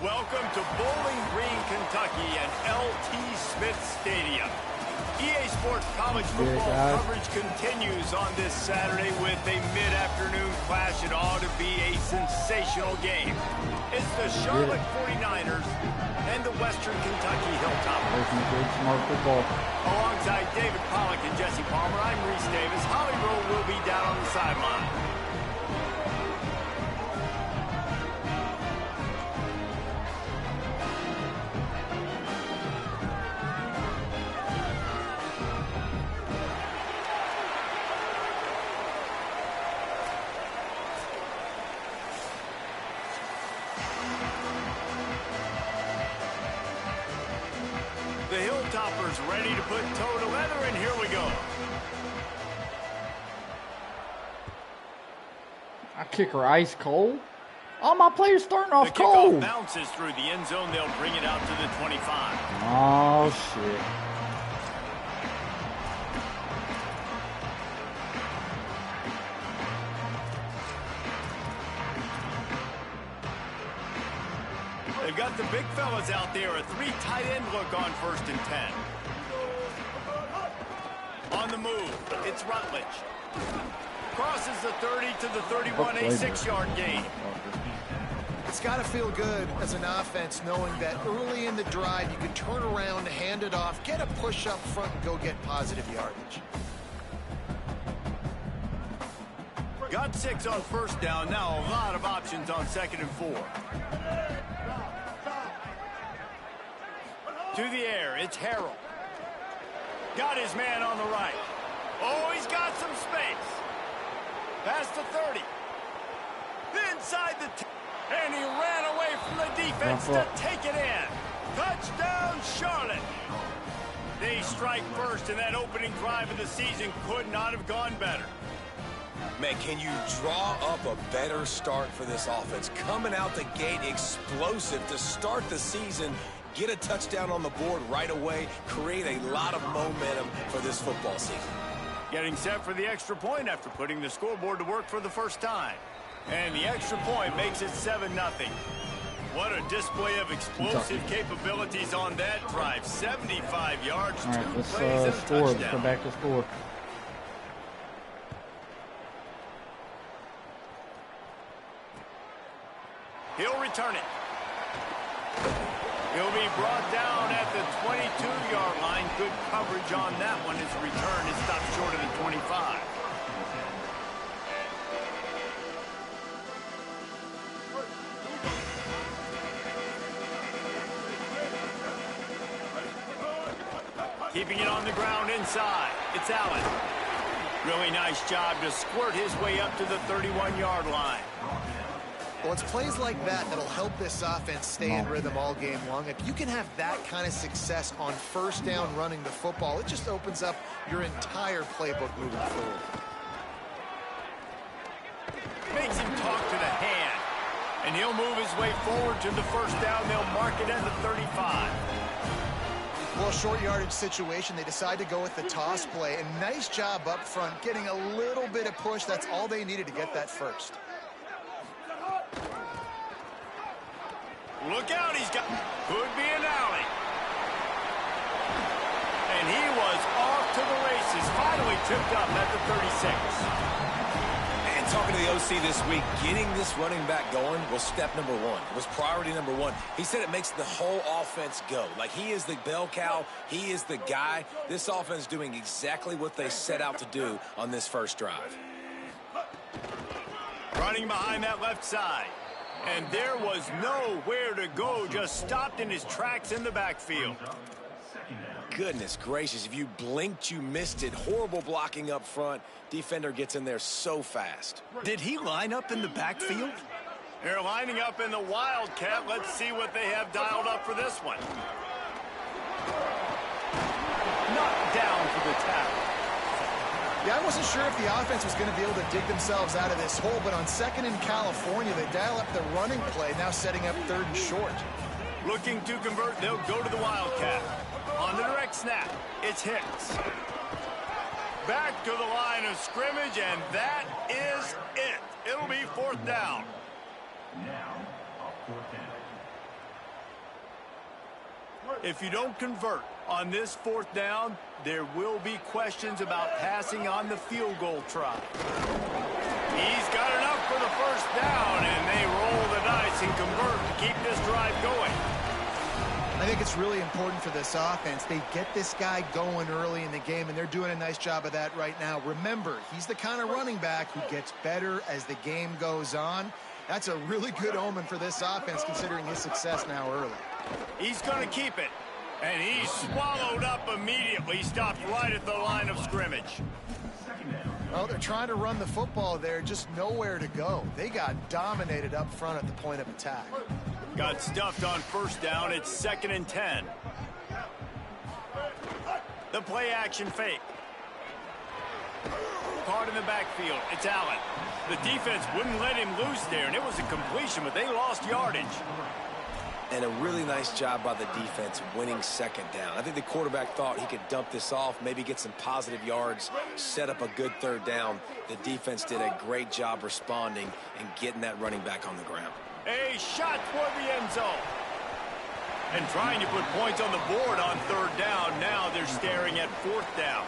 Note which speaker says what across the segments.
Speaker 1: Welcome to Bowling Green, Kentucky and L.T. Smith Stadium. EA Sports college football coverage continues on this Saturday with a mid-afternoon clash. It ought to be a sensational game. It's the Charlotte 49ers and the Western Kentucky Hilltoppers.
Speaker 2: Smart football.
Speaker 1: Alongside David Pollack and Jesse Palmer, I'm Reese Davis. Holly Rowe will be down on the sideline. The Hilltoppers ready to put toe to leather, and here we go.
Speaker 2: I kick her ice cold. All my players starting off
Speaker 1: the
Speaker 2: cold.
Speaker 1: The kickoff bounces through the end zone. They'll bring it out to the 25.
Speaker 2: Oh, shit.
Speaker 1: They've got the big fellas out there. A three tight end look on 1st and 10. On the move, it's Rutledge. Crosses the 30 to the 31, a 6-yard gain.
Speaker 3: It's got to feel good as an offense knowing that early in the drive you can turn around, hand it off, get a push up front, and go get positive yardage.
Speaker 1: Got 6 on 1st down. Now a lot of options on 2nd and 4. To the air, it's Harrell. Got his man on the right. Oh, he's got some space. Past the 30. Inside the 10. And he ran away from the defense to take it in. Touchdown, Charlotte. They strike first, and that opening drive of the season could not have gone better.
Speaker 4: Man, can you draw up a better start for this offense? Coming out the gate explosive to start the season, get a touchdown on the board right away, create a lot of momentum for this football season.
Speaker 1: Getting set for the extra point after putting the scoreboard to work for the first time. And the extra point makes it 7-0. What a display of explosive capabilities on that drive. 75 yards,
Speaker 2: all right,
Speaker 1: 2
Speaker 2: let's
Speaker 1: plays and a
Speaker 2: score.
Speaker 1: touchdown.
Speaker 2: Let's go back to score.
Speaker 1: He'll return it. He'll be brought down at the 22-yard line. Good coverage on that one. His return is stopped short of the 25. Keeping it on the ground inside. It's Allen. Really nice job to squirt his way up to the 31-yard line.
Speaker 3: Well, it's plays like that that'll help this offense stay in rhythm all game long. If you can have that kind of success on 1st down running the football, it just opens up your entire playbook moving forward.
Speaker 1: Makes him talk to the hand. And he'll move his way forward to the 1st down. They'll mark it at the 35.
Speaker 3: Well, short yardage situation, they decide to go with the toss play. And nice job up front, getting a little bit of push. That's all they needed to get that first.
Speaker 1: Look out, he's got, could be an alley. And he was off to the races, finally tipped up at the 36.
Speaker 4: And talking to the OC this week, getting this running back going was step number 1. It was priority number 1. He said it makes the whole offense go. Like, he is the bell cow. He is the guy. This offense doing exactly what they set out to do on this first drive.
Speaker 1: Running behind that left side. And there was nowhere to go, just stopped in his tracks in the backfield.
Speaker 4: Goodness gracious, if you blinked, you missed it. Horrible blocking up front. Defender gets in there so fast.
Speaker 1: Did he line up in the backfield? They're lining up in the Wildcat. Let's see what they have dialed up for this one. Knocked down for the tackle.
Speaker 3: Yeah, I wasn't sure if the offense was going to be able to dig themselves out of this hole, but on 2nd in California, they dial up the running play, now setting up 3rd and short.
Speaker 1: Looking to convert, they'll go to the Wildcat. On the direct snap, it's Hicks. Back to the line of scrimmage, and that is it. It'll be 4th down. If you don't convert on this 4th down, there will be questions about passing on the field goal try. He's got enough for the 1st down, and they roll the dice and convert to keep this drive going.
Speaker 3: I think it's really important for this offense. They get this guy going early in the game, and they're doing a nice job of that right now. Remember, he's the kind of running back who gets better as the game goes on. That's a really good omen for this offense, considering his success now early.
Speaker 1: He's going to keep it, and he's swallowed up immediately. Stopped right at the line of scrimmage.
Speaker 3: Well, they're trying to run the football there, just nowhere to go. They got dominated up front at the point of attack.
Speaker 1: Got stuffed on 1st down. It's 2nd and 10. The play action fake. Caught in the backfield. It's Allen. The defense wouldn't let him loose there, and it was a completion, but they lost yardage.
Speaker 4: And a really nice job by the defense winning 2nd down. I think the quarterback thought he could dump this off, maybe get some positive yards, set up a good 3rd down. The defense did a great job responding and getting that running back on the ground.
Speaker 1: A shot toward the end zone. And trying to put points on the board on 3rd down. Now they're staring at 4th down.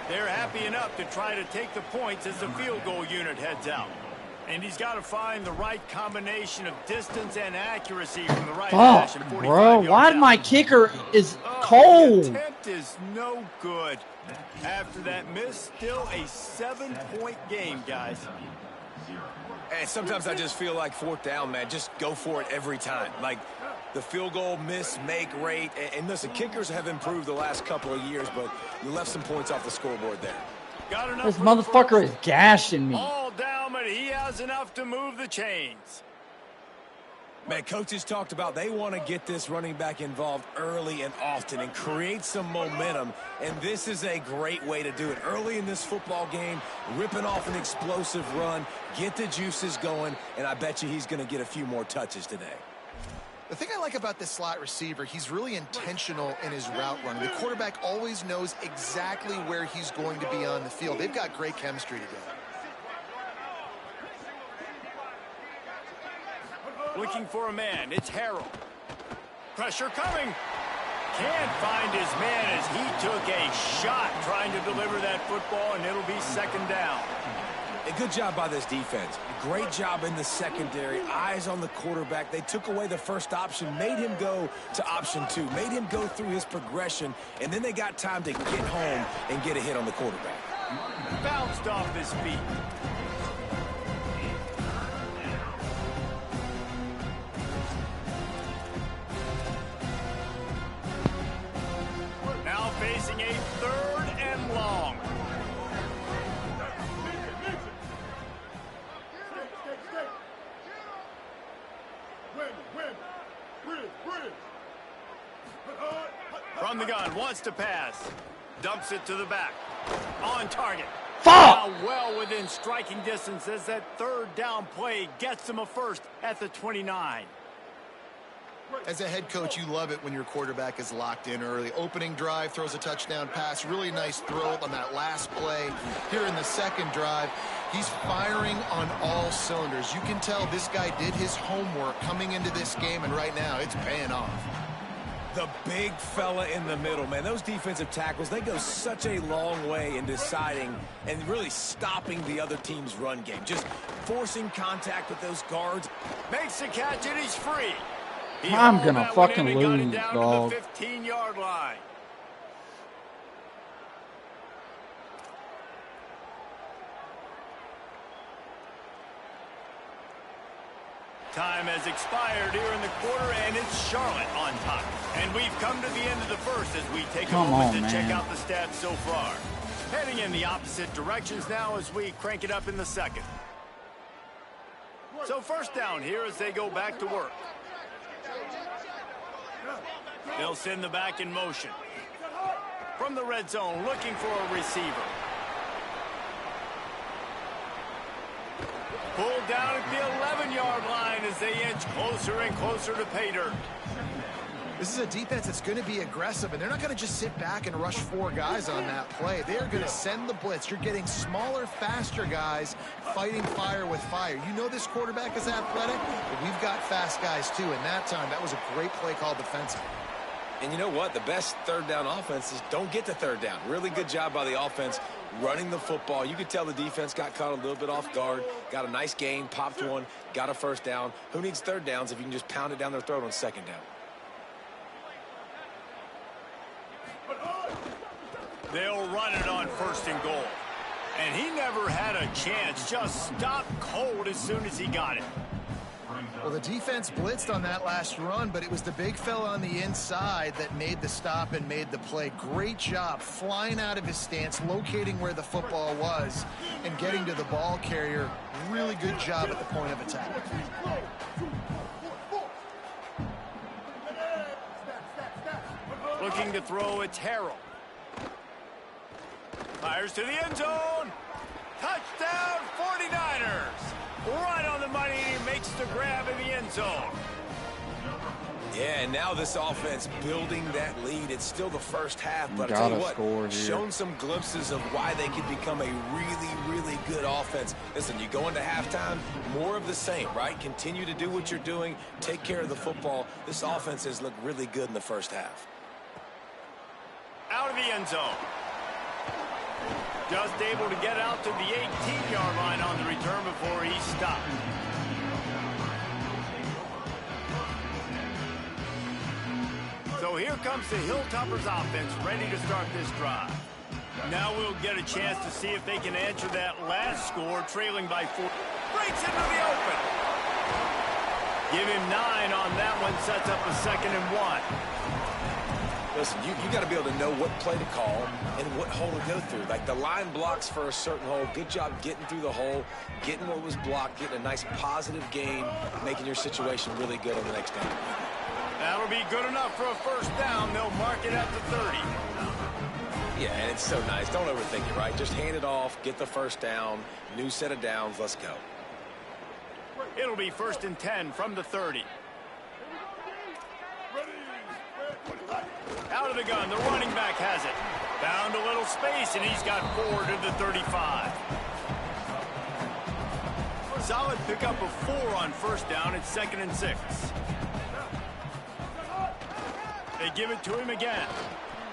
Speaker 1: They're happy enough to try to take the points as the field goal unit heads out. And he's got to find the right combination of distance and accuracy from the right hash.
Speaker 2: Fuck, bro. Why my kicker is cold?
Speaker 1: The attempt is no good. After that miss, still a 7-point game, guys.
Speaker 4: And sometimes I just feel like 4th down, man, just go for it every time. Like the field goal miss, make rate. And listen, kickers have improved the last couple of years, but you left some points off the scoreboard there.
Speaker 1: Got enough.
Speaker 2: This motherfucker is gashing me.
Speaker 1: All down, but he has enough to move the chains.
Speaker 4: Man, coaches talked about they want to get this running back involved early and often and create some momentum, and this is a great way to do it. Early in this football game, ripping off an explosive run, get the juices going, and I bet you he's going to get a few more touches today.
Speaker 3: The thing I like about this slot receiver, he's really intentional in his route running. The quarterback always knows exactly where he's going to be on the field. They've got great chemistry together.
Speaker 1: Looking for a man. It's Harrell. Pressure coming. Can't find his man as he took a shot trying to deliver that football, and it'll be 2nd down.
Speaker 4: A good job by this defense. Great job in the secondary. Eyes on the quarterback. They took away the first option, made him go to option 2, made him go through his progression, and then they got time to get home and get a hit on the quarterback.
Speaker 1: Bounced off his feet. Now facing a 3rd and long. From the gun, wants to pass. Dumps it to the back. On target.
Speaker 2: Fuck!
Speaker 1: Now well within striking distance as that 3rd down play gets him a first at the 29.
Speaker 3: As a head coach, you love it when your quarterback is locked in early. Opening drive, throws a touchdown pass. Really nice throw on that last play. Here in the 2nd drive, he's firing on all cylinders. You can tell this guy did his homework coming into this game, and right now it's paying off.
Speaker 4: The big fella in the middle, man. Those defensive tackles, they go such a long way in deciding and really stopping the other team's run game. Just forcing contact with those guards.
Speaker 1: Makes the catch and he's free.
Speaker 2: I'm gonna fucking lose, dog.
Speaker 1: 15-yard line. Time has expired here in the quarter, and it's Charlotte on top. And we've come to the end of the first as we take a moment to check out the stats so far. Heading in the opposite directions now as we crank it up in the 2nd. So 1st down here as they go back to work. They'll send the back in motion. From the red zone, looking for a receiver. Pulled down at the 11-yard line as they inch closer and closer to pay dirt.
Speaker 3: This is a defense that's going to be aggressive, and they're not going to just sit back and rush 4 guys on that play. They are going to send the blitz. You're getting smaller, faster guys fighting fire with fire. You know this quarterback is athletic, but we've got fast guys too, and that time, that was a great play call defensively.
Speaker 4: And you know what? The best third down offenses don't get to third down. Really good job by the offense running the football. You could tell the defense got caught a little bit off guard, got a nice gain, popped one, got a first down. Who needs third downs if you can just pound it down their throat on second down?
Speaker 1: They'll run it on 1st and goal. And he never had a chance. Just stopped cold as soon as he got it.
Speaker 3: Well, the defense blitzed on that last run, but it was the big fella on the inside that made the stop and made the play. Great job flying out of his stance, locating where the football was, and getting to the ball carrier. Really good job at the point of attack.
Speaker 1: Looking to throw, it's Harrell. Fires to the end zone. Touchdown, 49ers. Right on the money, and he makes the grab in the end zone.
Speaker 4: Yeah, and now this offense building that lead. It's still the first half, but I'll tell you what, shown some glimpses of why they could become a really, really good offense. Listen, you go into halftime, more of the same, right? Continue to do what you're doing, take care of the football. This offense has looked really good in the first half.
Speaker 1: Out of the end zone. Just able to get out to the 18-yard line on the return before he stopped. So here comes the Hilltoppers offense ready to start this drive. Now we'll get a chance to see if they can answer that last score, trailing by 4. Breaks into the open. Give him 9 on that one, sets up a 2nd and 1.
Speaker 4: Listen, you got to be able to know what play to call and what hole to go through. Like the line blocks for a certain hole. Good job getting through the hole, getting what was blocked, getting a nice positive gain, making your situation really good on the next down.
Speaker 1: That'll be good enough for a 1st down. They'll mark it at the 30.
Speaker 4: Yeah, and it's so nice. Don't overthink it, right? Just hand it off, get the 1st down, new set of downs, let's go.
Speaker 1: It'll be 1st and 10 from the 30. Out of the gun, the running back has it. Found a little space, and he's got 4 to the 35. Solid pickup of 4 on 1st down. It's 2nd and 6. They give it to him again.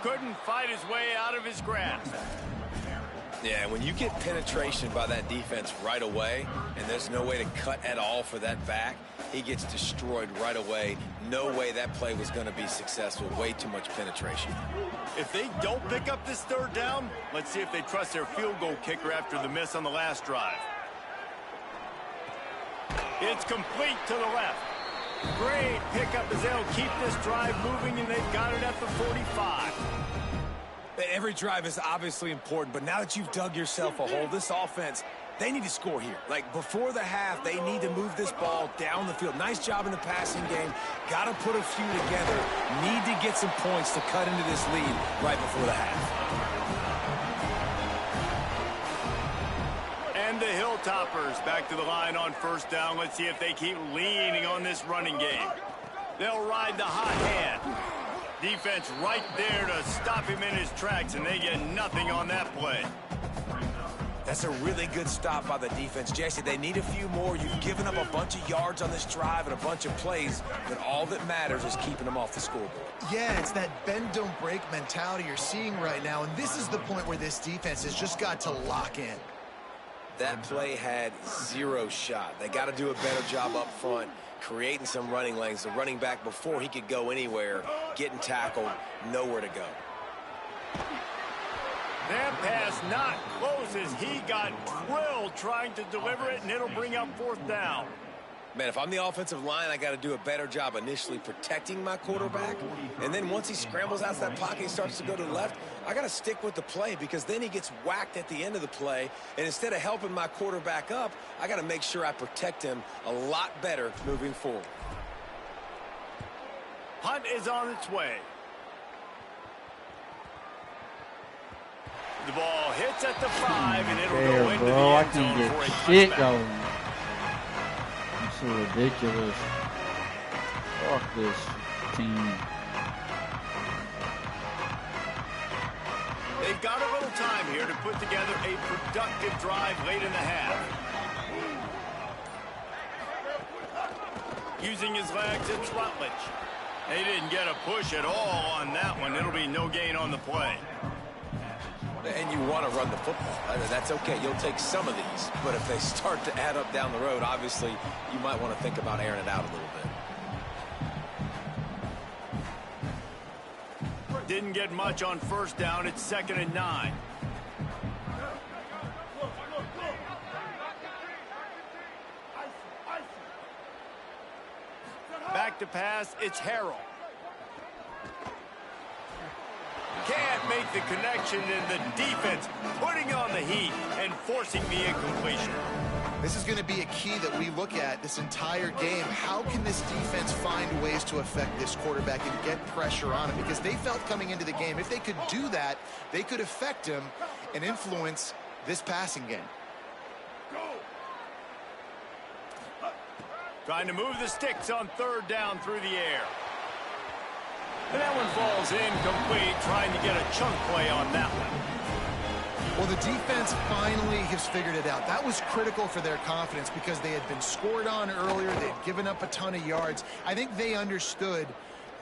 Speaker 1: Couldn't fight his way out of his grasp.
Speaker 4: Yeah, when you get penetration by that defense right away, and there's no way to cut at all for that back, he gets destroyed right away. No way that play was going to be successful. Way too much penetration.
Speaker 1: If they don't pick up this 3rd down, let's see if they trust their field goal kicker after the miss on the last drive. It's complete to the left. Great pickup as they'll keep this drive moving, and they've got it at the 45.
Speaker 4: Every drive is obviously important, but now that you've dug yourself a hole, this offense, they need to score here. Like, before the half, they need to move this ball down the field. Nice job in the passing game. Got to put a few together. Need to get some points to cut into this lead right before the half.
Speaker 1: And the Hilltoppers back to the line on 1st down. Let's see if they keep leaning on this running game. They'll ride the hot hand. Defense right there to stop him in his tracks, and they get nothing on that play.
Speaker 4: That's a really good stop by the defense. Jesse, they need a few more. You've given up a bunch of yards on this drive and a bunch of plays, but all that matters is keeping them off the scoreboard.
Speaker 3: Yeah, it's that bend, don't break mentality you're seeing right now, and this is the point where this defense has just got to lock in.
Speaker 4: That play had 0 shot. They got to do a better job up front, creating some running lanes. The running back, before he could go anywhere, getting tackled, nowhere to go.
Speaker 1: That pass not close as he got drilled trying to deliver it, and it'll bring up 4th down.
Speaker 4: Man, if I'm the offensive line, I got to do a better job initially protecting my quarterback. And then once he scrambles out of that pocket, he starts to go to the left, I got to stick with the play, because then he gets whacked at the end of the play. And instead of helping my quarterback up, I got to make sure I protect him a lot better moving forward.
Speaker 1: Punt is on its way. The ball hits at the 5, and it'll go into the end zone for a touchdown.
Speaker 2: It's so ridiculous. Fuck this team.
Speaker 1: They've got a little time here to put together a productive drive late in the half. Using his legs, it's Rutledge. They didn't get a push at all on that one. It'll be no gain on the play.
Speaker 4: And you want to run the football. That's okay. You'll take some of these. But if they start to add up down the road, obviously, you might want to think about airing it out a little bit.
Speaker 1: Didn't get much on first down. It's 2nd and 9. Back to pass. It's Harrell. Can't make the connection, and the defense putting on the heat and forcing the incompletion.
Speaker 3: This is going to be a key that we look at this entire game. How can this defense find ways to affect this quarterback and get pressure on him? Because they felt coming into the game, if they could do that, they could affect him and influence this passing game.
Speaker 1: Trying to move the sticks on 3rd down through the air. And that one falls incomplete, trying to get a chunk play on that one.
Speaker 3: Well, the defense finally has figured it out. That was critical for their confidence because they had been scored on earlier. They had given up a ton of yards. I think they understood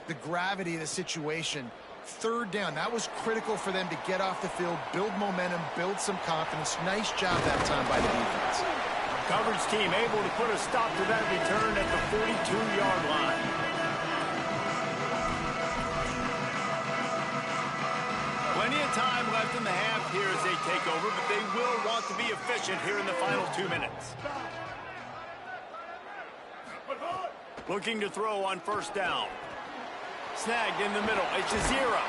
Speaker 3: the gravity of the situation. 3rd down, that was critical for them to get off the field, build momentum, build some confidence. Nice job that time by the defense.
Speaker 1: Coverage team able to put a stop to that return at the 42-yard line. Plenty of time left in the half here as they take over, but they will want to be efficient here in the final 2 minutes. Looking to throw on 1st down. Snagged in the middle. It's Jazira.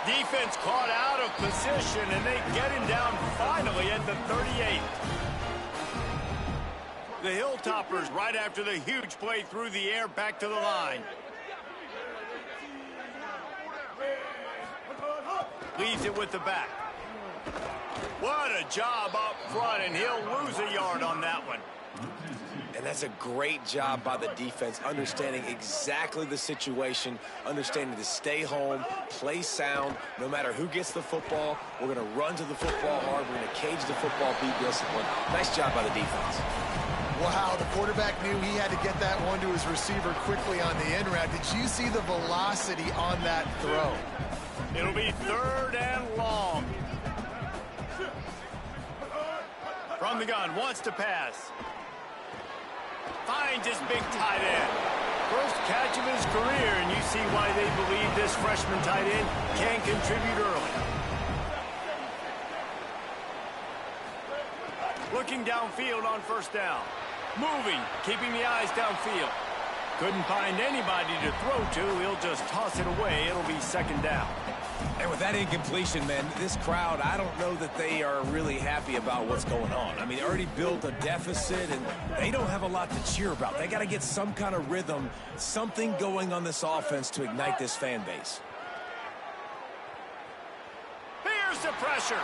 Speaker 1: Defense caught out of position, and they get him down finally at the 38. The Hilltoppers right after the huge play through the air back to the line. Leaves it with the back. What a job up front, and he'll lose a yard on that one.
Speaker 4: And that's a great job by the defense, understanding exactly the situation, understanding to stay home, play sound. No matter who gets the football, we're going to run to the football hard. We're going to cage the football, be disciplined. Nice job by the defense.
Speaker 3: Wow, the quarterback knew he had to get that one to his receiver quickly on the end route. Did you see the velocity on that throw?
Speaker 1: It'll be 3rd and long. From the gun, wants to pass. Finds his big tight end. First catch of his career, and you see why they believe this freshman tight end can contribute early. Looking downfield on 1st down. Moving, keeping the eyes downfield. Couldn't find anybody to throw to. He'll just toss it away. It'll be 2nd down.
Speaker 4: And with that incompletion, man, this crowd, I don't know that they are really happy about what's going on. I mean, they already built a deficit, and they don't have a lot to cheer about. They got to get some kind of rhythm, something going on this offense to ignite this fan base.
Speaker 1: Here's the pressure.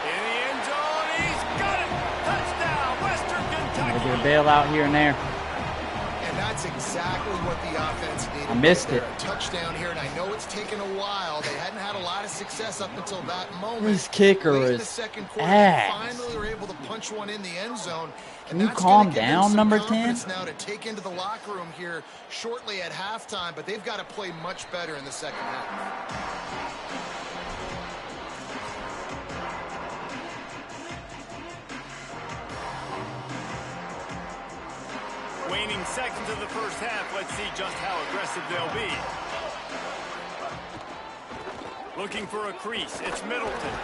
Speaker 1: In the end zone, he's got it. Touchdown, Western Kentucky.
Speaker 2: Maybe a bailout here and there.
Speaker 3: And that's exactly what the offense needed.
Speaker 2: I missed it.
Speaker 3: A touchdown here, and I know it's taken a while. They hadn't had a lot of success up until that moment.
Speaker 2: This kicker
Speaker 3: Late in
Speaker 2: is
Speaker 3: the second quarter,
Speaker 2: ass.
Speaker 3: they finally were able to punch one in the end zone.
Speaker 2: Can you calm down, number 10?
Speaker 3: Now to take into the locker room here shortly at halftime, but they've got to play much better in the second half.
Speaker 1: Waning seconds of the first half. Let's see just how aggressive they'll be. Looking for a crease. It's Middleton.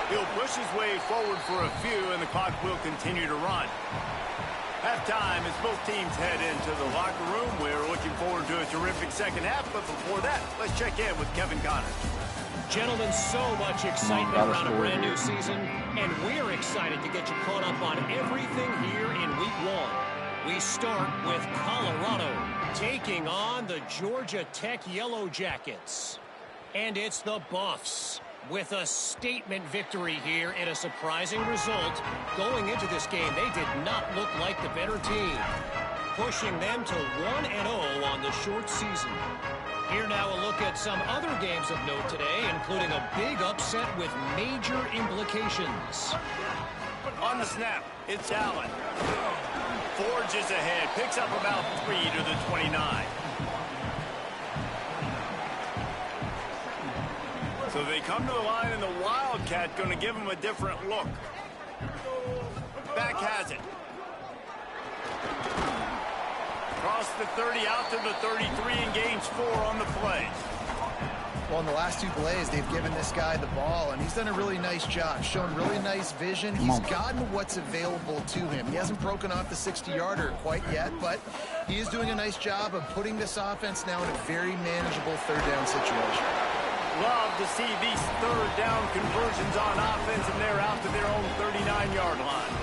Speaker 1: He'll push his way forward for a few, and the clock will continue to run. Halftime as both teams head into the locker room. We're looking forward to a terrific second half, but before that, let's check in with Kevin Connors.
Speaker 5: Gentlemen, so much excitement around a brand new season, and we're excited to get you caught up on everything here in Week 1. We start with Colorado taking on the Georgia Tech Yellow Jackets. And it's the Buffs with a statement victory here in a surprising result. Going into this game, they did not look like the better team, pushing them to 1-0 on the short season. Here now a look at some other games of note today, including a big upset with major implications.
Speaker 1: On the snap, it's Allen. forges ahead, picks up about 3 to the 29. So they come to the line, and the Wildcat going to give them a different look. Back has it. Across the 30, out to the 33, and gains 4 on the play.
Speaker 3: Well, in the last 2 plays, they've given this guy the ball, and he's done a really nice job, shown really nice vision. He's gotten what's available to him. He hasn't broken off the 60-yarder quite yet, but he is doing a nice job of putting this offense now in a very manageable third-down situation.
Speaker 1: Love to see these third-down conversions on offense, and they're out to their own 39-yard line.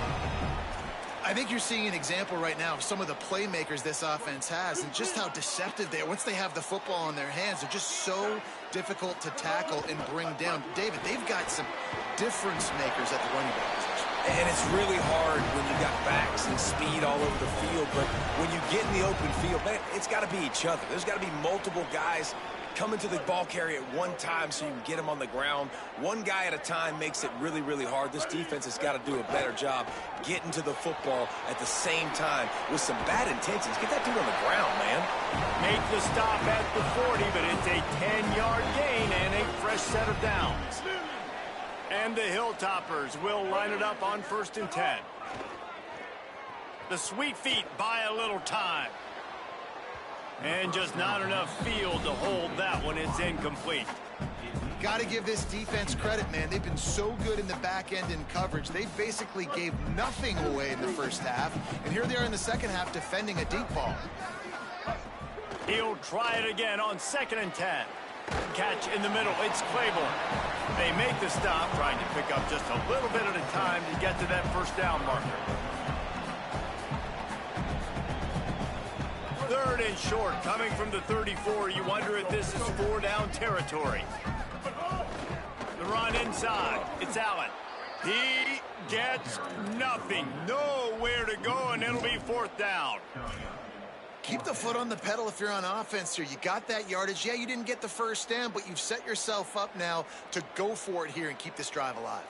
Speaker 3: I think you're seeing an example right now of some of the playmakers this offense has and just how deceptive they are. Once they have the football in their hands, they're just so difficult to tackle and bring down. David, they've got some difference makers at the running back position.
Speaker 4: And it's really hard when you got backs and speed all over the field, but when you get in the open field, man, it's got to be each other. There's got to be multiple guys coming to the ball carrier at one time so you can get him on the ground. One guy at a time makes it really, really hard. This defense has got to do a better job getting to the football at the same time with some bad intentions. Get that dude on the ground, man.
Speaker 1: Make the stop at the 40, but it's a 10-yard gain and a fresh set of downs. And the Hilltoppers will line it up on 1st and 10. The Sweet Feet buy a little time. And just not enough field to hold that one. It's incomplete.
Speaker 3: Got to give this defense credit, man. They've been so good in the back end in coverage. They basically gave nothing away in the first half. And here they are in the second half defending a deep ball.
Speaker 1: He'll try it again on 2nd and 10. Catch in the middle. It's Claiborne. They make the stop, trying to pick up just a little bit at a time to get to that first down marker. 3rd and short, coming from the 34. You wonder if this is 4-down territory. The run inside. It's Allen. He gets nothing. Nowhere to go, and it'll be 4th down.
Speaker 3: Keep the foot on the pedal if you're on offense here. You got that yardage. Yeah, you didn't get the first down, but you've set yourself up now to go for it here and keep this drive alive.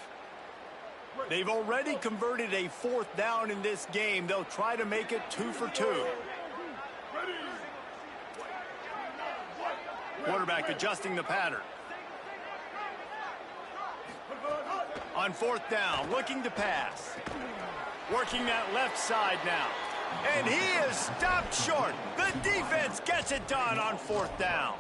Speaker 1: They've already converted a 4th down in this game. They'll try to make it 2 for 2. Quarterback adjusting the pattern. On 4th down, looking to pass. Working that left side now. And he is stopped short. The defense gets it done on 4th down.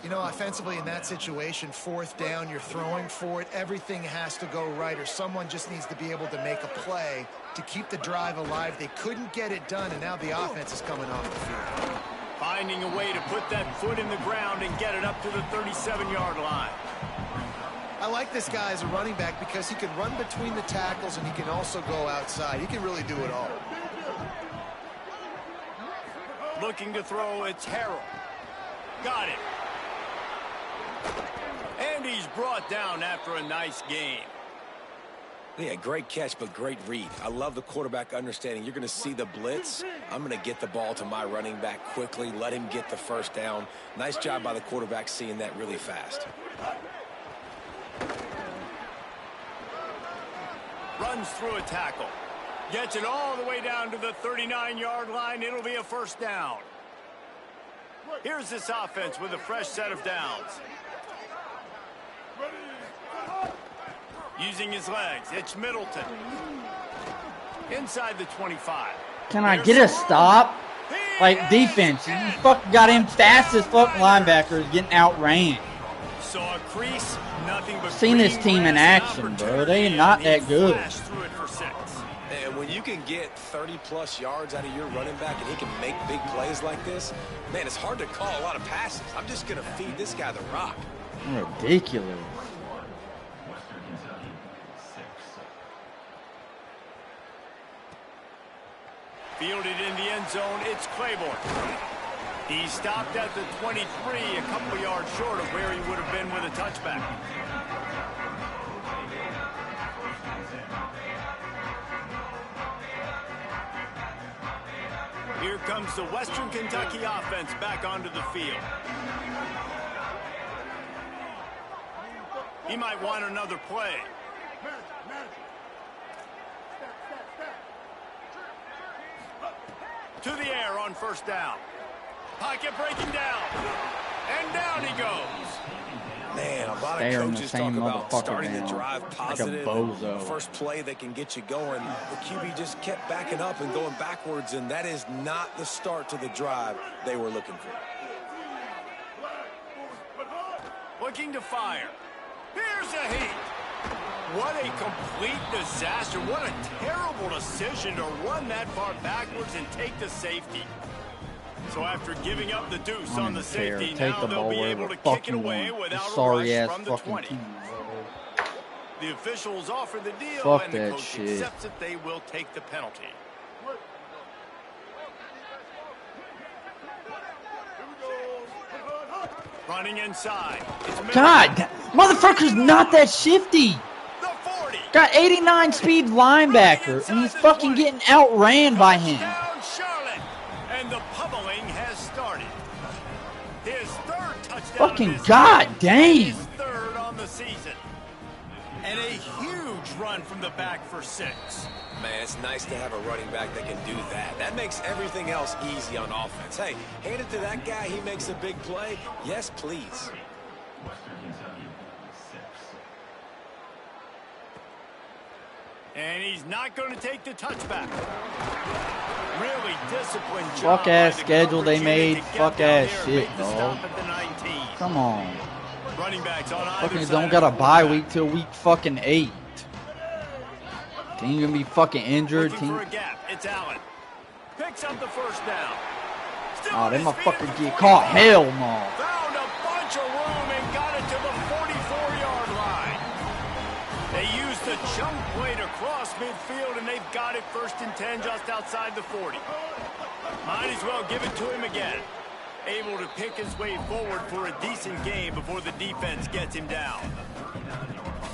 Speaker 3: You know, offensively in that situation, 4th down, you're throwing for it. Everything has to go right, or someone just needs to be able to make a play to keep the drive alive. They couldn't get it done, and now the offense is coming off the field.
Speaker 1: Finding a way to put that foot in the ground and get it up to the 37-yard line.
Speaker 3: I like this guy as a running back because he can run between the tackles and he can also go outside. He can really do it all.
Speaker 1: Looking to throw, it's Harrell. Got it. And he's brought down after a nice game.
Speaker 4: Yeah, great catch, but great read. I love the quarterback understanding. You're going to see the blitz. I'm going to get the ball to my running back quickly, let him get the first down. Nice job by the quarterback seeing that really fast.
Speaker 1: Runs through a tackle. Gets it all the way down to the 39-yard line. It'll be a 1st down. Here's this offense with a fresh set of downs. Using his legs, it's Middleton. Inside the 25.
Speaker 2: Can I get a stop? Like, defense. You fucking got him fast as fuck linebackers getting outran.
Speaker 1: Saw a crease, nothing but
Speaker 2: seen this team in action, bro. They are not that good.
Speaker 4: And when you can get 30-plus yards out of your running back and he can make big plays like this, man, it's hard to call a lot of passes. I'm just going to feed this guy the rock.
Speaker 2: Ridiculous.
Speaker 1: Fielded in the end zone, it's Claiborne. He stopped at the 23, a couple yards short of where he would have been with a touchback. Here comes the Western Kentucky offense back onto the field. He might want another play. To the air on first down. Pocket breaking down. And down he goes.
Speaker 4: Man, a lot of
Speaker 2: Staring the
Speaker 4: coaches
Speaker 2: same
Speaker 4: talk about
Speaker 2: motherfucker
Speaker 4: starting
Speaker 2: down
Speaker 4: the drive positive.
Speaker 2: like a bozo.
Speaker 4: First play that can get you going. The QB just kept backing up and going backwards, and that is not the start to the drive they were looking for.
Speaker 1: Looking to fire. Here's a heat. What a complete disaster. What a terrible decision to run that far backwards and take the safety. So after giving up the deuce on the safety, now they'll be able to kick it away without a rush from the 20. The officials offer the deal, and the coach accepts that they will take the penalty. Running inside.
Speaker 2: God, motherfucker's not that shifty.
Speaker 1: The 40.
Speaker 2: Got 89 speed linebacker, and he's fucking getting outran by him.
Speaker 1: Touchdown, Charlotte. And the pummeling has started. His third touchdown.
Speaker 2: Fucking goddamn.
Speaker 1: His third on the season. And a huge run from the back for 6.
Speaker 4: Man, it's nice to have a running back that can do that. That makes everything else easy on offense. Hey, hand it to that guy. He makes a big play. Yes, please.
Speaker 1: And he's not going to take the touchback. Really disciplined job.
Speaker 2: Fuck ass schedule they made. Fuck ass shit, dog. Come on.
Speaker 1: Running backs on either
Speaker 2: Fucking
Speaker 1: side
Speaker 2: don't got a bye week till week fucking 8. Team gonna be fucking injured.
Speaker 1: Looking for a gap. It's Allen. Picks up the first down.
Speaker 2: Oh, they motherfuckers get caught. Hell no.
Speaker 1: Found a bunch of room and got it to the 44-yard line. They used the jump play to cross midfield, and they've got it 1st and 10 just outside the 40. Might as well give it to him again. Able to pick his way forward for a decent game before the defense gets him down.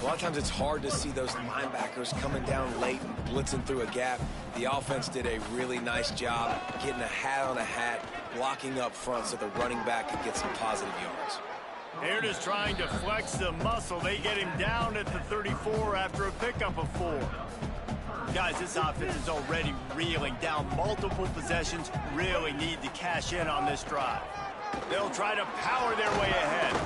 Speaker 4: A lot of times it's hard to see those linebackers coming down late and blitzing through a gap. The offense did a really nice job getting a hat on a hat, blocking up front so the running back could get some positive yards.
Speaker 1: They're just trying to flex the muscle. They get him down at the 34 after a pickup of 4. Guys, this offense is already reeling down multiple possessions. Really need to cash in on this drive. They'll try to power their way ahead.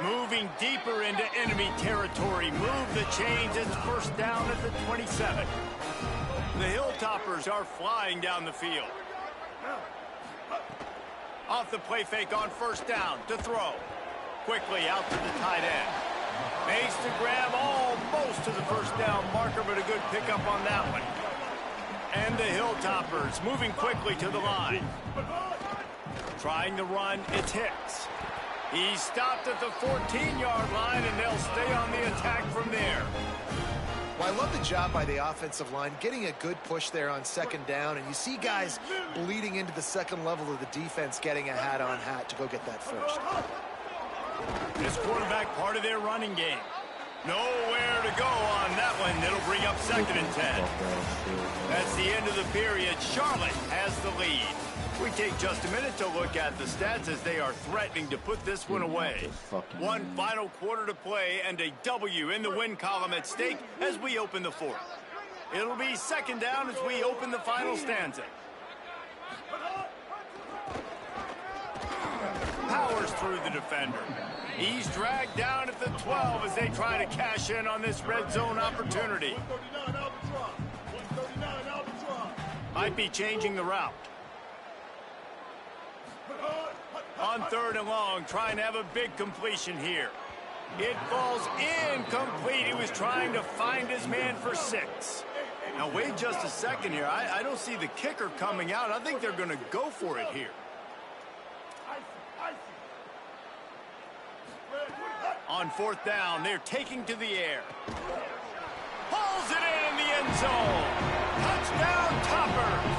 Speaker 1: Moving deeper into enemy territory. Move the chains. It's 1st down at the 27. The Hilltoppers are flying down the field. Off the play fake on 1st down to throw. Quickly out to the tight end. Makes the grab almost to the 1st down marker, but a good pickup on that one. And the Hilltoppers moving quickly to the line. Trying to run, it's Hicks. He stopped at the 14-yard line, and they'll stay on the attack from there.
Speaker 3: Well, I love the job by the offensive line, getting a good push there on 2nd down, and you see guys bleeding into the 2nd level of the defense, getting a hat on hat to go get that first.
Speaker 1: This quarterback part of their running game. Nowhere to go on that one. It'll bring up 2nd and 10. That's the end of the period. Charlotte has the lead. We take just a minute to look at the stats as they are threatening to put this one away. One final quarter to play and a W in the win column at stake as we open the 4th. It'll be 2nd down as we open the final stanza. Powers through the defender. He's dragged down at the 12 as they try to cash in on this red zone opportunity. Might be changing the route. On 3rd and long, trying to have a big completion here. It falls incomplete. He was trying to find his man for 6. Now, wait just a second here. I don't see the kicker coming out. I think they're going to go for it here. On 4th down, they're taking to the air. Pulls it in the end zone. Touchdown, Toppers.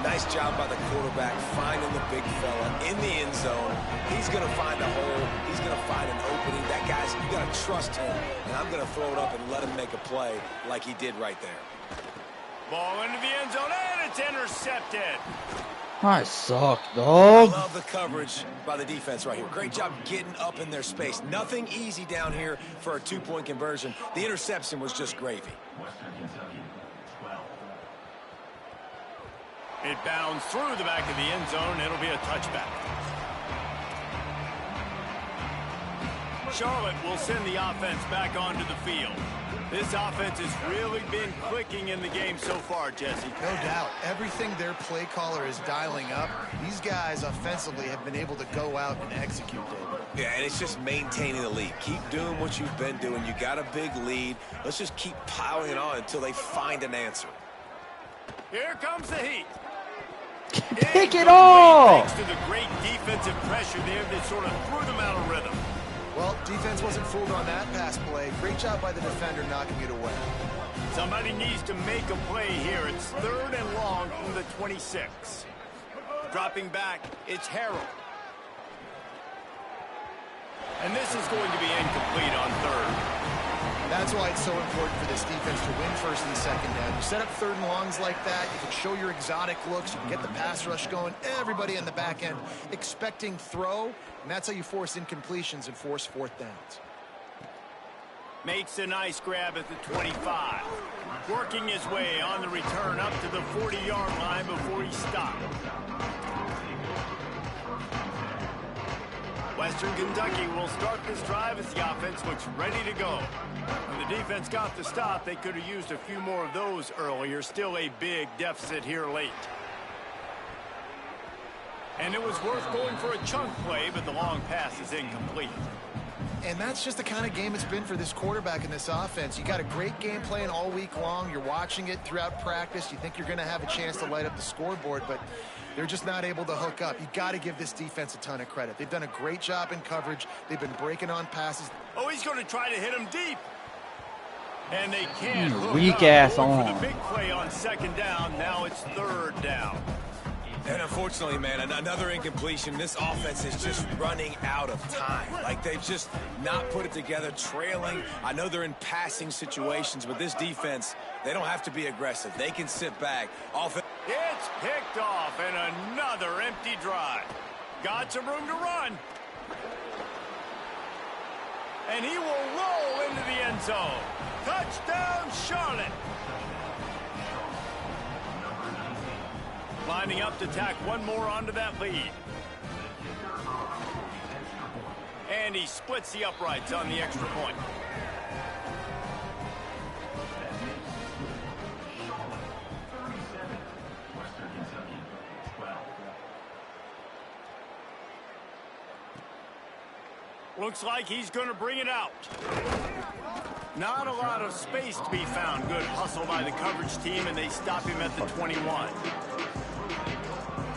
Speaker 4: Nice job by the quarterback finding the big fella in the end zone. He's going to find a hole. He's going to find an opening. That guy's, you got to trust him. And I'm going to throw it up and let him make a play like he did right there.
Speaker 1: Ball into the end zone, and it's intercepted.
Speaker 2: I suck, dog.
Speaker 4: Love the coverage by the defense right here. Great job getting up in their space. Nothing easy down here for a 2-point conversion. The interception was just gravy.
Speaker 1: It bounds through the back of the end zone. It'll be a touchback. Charlotte will send the offense back onto the field. This offense has really been clicking in the game so far, Jesse.
Speaker 3: No doubt. Everything their play caller is dialing up, these guys offensively have been able to go out and execute, David.
Speaker 4: Yeah, and it's just maintaining the lead. Keep doing what you've been doing. You got a big lead. Let's just keep piling it on until they find an answer.
Speaker 1: Here comes the heat.
Speaker 2: Pick it off!
Speaker 1: Thanks to the great defensive pressure there that sort of threw them out of rhythm.
Speaker 3: Well, defense wasn't fooled on that pass play. Great job by the defender knocking it away.
Speaker 1: Somebody needs to make a play here. It's 3rd and long from the 26. Dropping back, it's Harrell. And this is going to be incomplete on 3rd.
Speaker 3: That's why it's so important for this defense to win 1st and 2nd down. You set up 3rd and longs like that, you can show your exotic looks, you can get the pass rush going, everybody in the back end expecting throw, and that's how you force incompletions and force 4th downs.
Speaker 1: Makes a nice grab at the 25. Working his way on the return up to the 40-yard line before he stopped. Western Kentucky will start this drive as the offense looks ready to go. When the defense got the stop, they could have used a few more of those earlier. Still a big deficit here late. And it was worth going for a chunk play, but the long pass is incomplete.
Speaker 3: And that's just the kind of game it's been for this quarterback in this offense. You got a great game plan all week long. You're watching it throughout practice. You think you're going to have a chance to light up the scoreboard, but they're just not able to hook up. You got to give this defense a ton of credit. They've done a great job in coverage. They've been breaking on passes.
Speaker 1: Oh, he's going to try to hit him deep. And they can't hook
Speaker 2: weak
Speaker 1: up.
Speaker 2: ass
Speaker 1: Going
Speaker 2: arm.
Speaker 1: for the big play on 2nd down. Now it's 3rd down.
Speaker 4: And unfortunately, man, another incompletion. This offense is just running out of time. Like, they've just not put it together, trailing. I know they're in passing situations, but this defense, they don't have to be aggressive. They can sit back.
Speaker 1: It's picked off, and another empty drive. Got some room to run. And he will roll into the end zone. Touchdown, Charlotte. Lining up to tack one more onto that lead. And he splits the uprights on the extra point. Looks like he's going to bring it out. Not a lot of space to be found. Good hustle by the coverage team, and they stop him at the 21.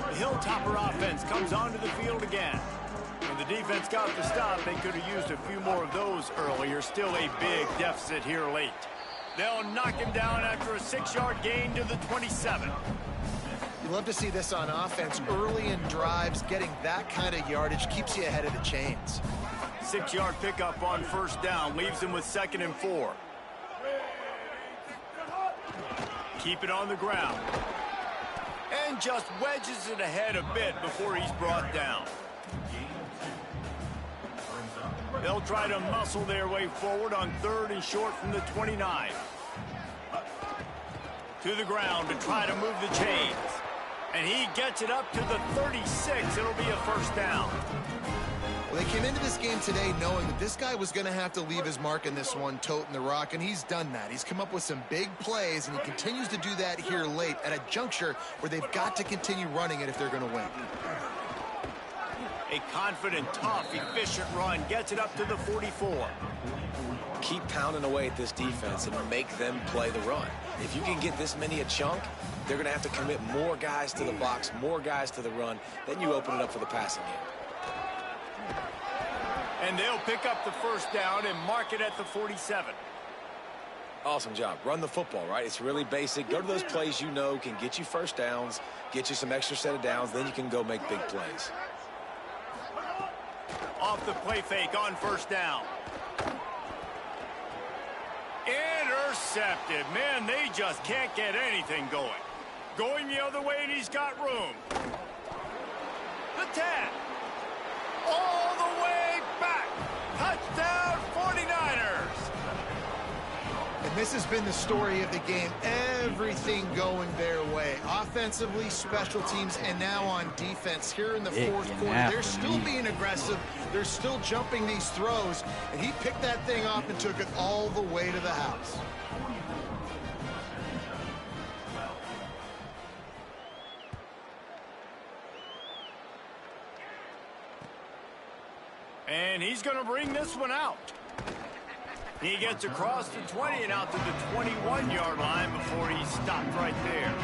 Speaker 1: The Hilltopper offense comes onto the field again. When the defense got the stop, they could have used a few more of those earlier. Still a big deficit here late. They'll knock him down after a 6-yard gain to the 27.
Speaker 3: You love to see this on offense. Early in drives, getting that kind of yardage keeps you ahead of the chains.
Speaker 1: 6-yard pickup on 1st down. Leaves him with 2nd and 4. Keep it on the ground. And just wedges it ahead a bit before he's brought down. They'll try to muscle their way forward on 3rd and short from the 29. To the ground to try to move the chains. And he gets it up to the 36. It'll be a 1st down.
Speaker 3: Well, they came into this game today knowing that this guy was going to have to leave his mark in this one, toting the rock, and he's done that. He's come up with some big plays, and he continues to do that here late at a juncture where they've got to continue running it if they're going to win.
Speaker 1: A confident, tough, efficient run gets it up to the 44.
Speaker 4: Keep pounding away at this defense and make them play the run. If you can get this many a chunk, they're going to have to commit more guys to the box, more guys to the run. Then you open it up for the passing game.
Speaker 1: And they'll pick up the 1st down and mark it at the 47.
Speaker 4: Awesome job. Run the football, right? It's really basic. Go to those plays you know can get you 1st downs, get you some extra set of downs, then you can go make big plays.
Speaker 1: Off the play fake on 1st down. Intercepted. Man, they just can't get anything going. Going the other way, and he's got room. The 10. All the way back. Touchdown, 49ers.
Speaker 3: And This has been the story of the game. Everything going their way. Offensively, special teams, and now on defense here in the fourth quarter. They're still being aggressive. They're still jumping these throws. And he picked that thing off and took it all the way to the house.
Speaker 1: And he's going to bring this one out. He gets across the 20 and out to the 21-yard line before he stopped right there.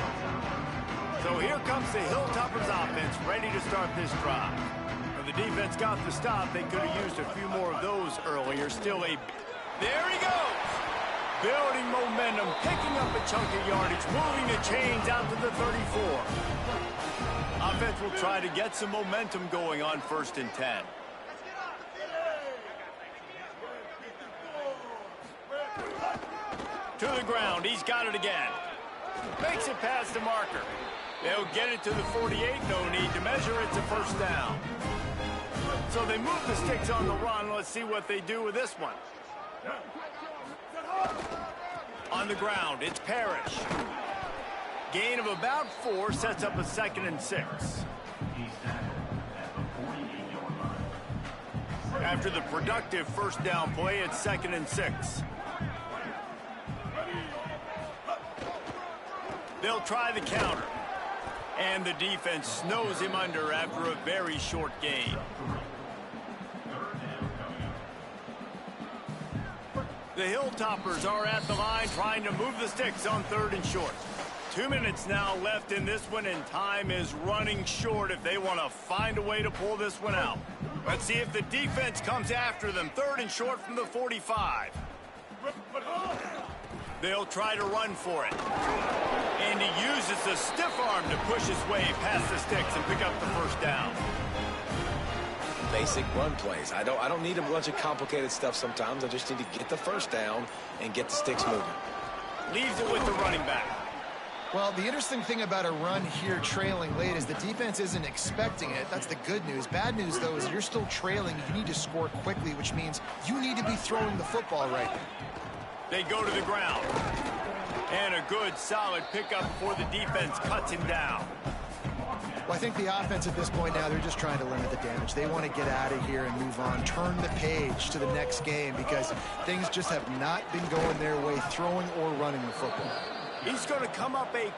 Speaker 1: So here comes the Hilltoppers offense ready to start this drive. When the defense got the stop, they could have used a few more of those earlier. There he goes. Building momentum, picking up a chunk of yardage, moving the chains out to the 34. Offense will try to get some momentum going on 1st and 10. To the ground, he's got it again. Makes it past the marker. They'll get it to the 48, no need to measure, it's a 1st down. So they move the sticks on the run, let's see what they do with this one. On the ground, it's Parrish. Gain of about 4 sets up a 2nd and 6. After the productive 1st down play, it's 2nd and 6. They'll try the counter. And the defense snows him under after a very short gain. The Hilltoppers are at the line trying to move the sticks on 3rd and short. 2 minutes now left in this one, and time is running short if they want to find a way to pull this one out. Let's see if the defense comes after them. 3rd and short from the 45. They'll try to run for it. And he uses the stiff arm to push his way past the sticks and pick up the 1st down.
Speaker 4: Basic run plays. I don't need a bunch of complicated stuff sometimes. I just need to get the 1st down and get the sticks moving.
Speaker 1: Leaves it with the running back.
Speaker 3: Well, the interesting thing about a run here trailing late is the defense isn't expecting it. That's the good news. Bad news, though, is you're still trailing. You need to score quickly, which means you need to be throwing the football right now.
Speaker 1: They go to the ground. And a good, solid pickup before the defense cuts him down.
Speaker 3: Well, I think the offense at this point now, they're just trying to limit the damage. They want to get out of here and move on, turn the page to the next game because things just have not been going their way, throwing or running the football.
Speaker 1: He's going to come up a